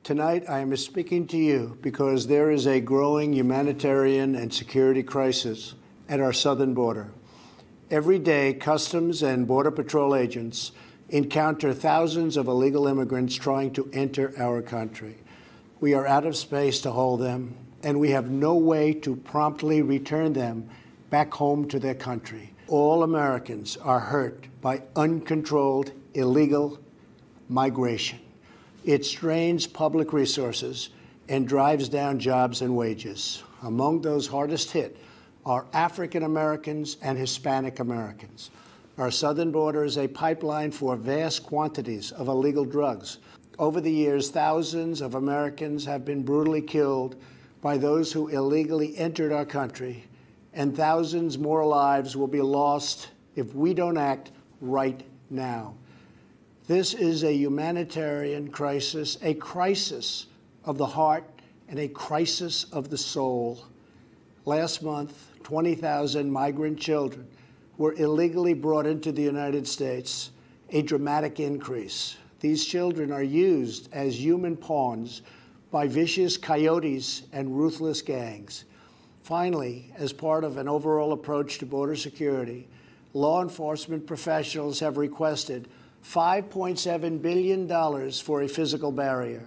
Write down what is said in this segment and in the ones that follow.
Tonight, I am speaking to you because there is a growing humanitarian and security crisis at our southern border. Every day, Customs and Border Patrol agents encounter thousands of illegal immigrants trying to enter our country. We are out of space to hold them, and we have no way to promptly return them back home to their country. All Americans are hurt by uncontrolled illegal migration. It strains public resources and drives down jobs and wages. Among those hardest hit are African Americans and Hispanic Americans. Our southern border is a pipeline for vast quantities of illegal drugs. Over the years, thousands of Americans have been brutally killed by those who illegally entered our country, and thousands more lives will be lost if we don't act right now. This is a humanitarian crisis, a crisis of the heart and a crisis of the soul. Last month, 20,000 migrant children were illegally brought into the United States, a dramatic increase. These children are used as human pawns by vicious coyotes and ruthless gangs. Finally, as part of an overall approach to border security, law enforcement professionals have requested $5.7 billion for a physical barrier.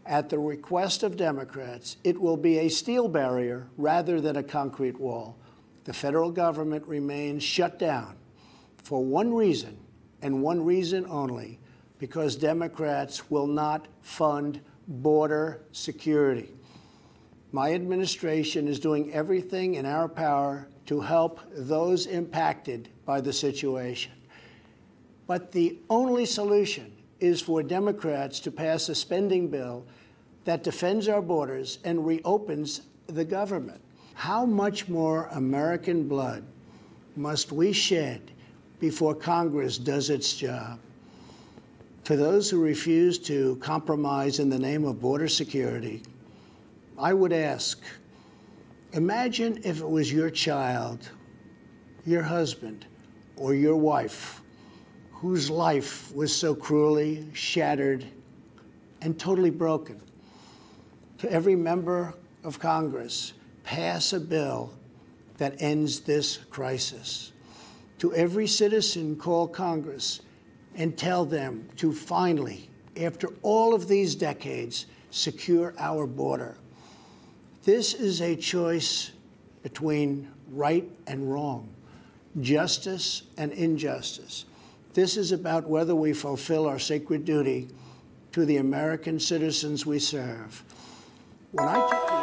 At the request of Democrats, it will be a steel barrier rather than a concrete wall. The federal government remains shut down for one reason, and one reason only, because Democrats will not fund border security. My administration is doing everything in our power to help those impacted by the situation. But the only solution is for Democrats to pass a spending bill that defends our borders and reopens the government. How much more American blood must we shed before Congress does its job? To those who refuse to compromise in the name of border security, I would ask, imagine if it was your child, your husband, or your wife whose life was so cruelly shattered and totally broken. To every member of Congress, pass a bill that ends this crisis. To every citizen, call Congress and tell them to finally, after all of these decades, secure our border. This is a choice between right and wrong, justice and injustice. This is about whether we fulfill our sacred duty to the American citizens we serve. When I took the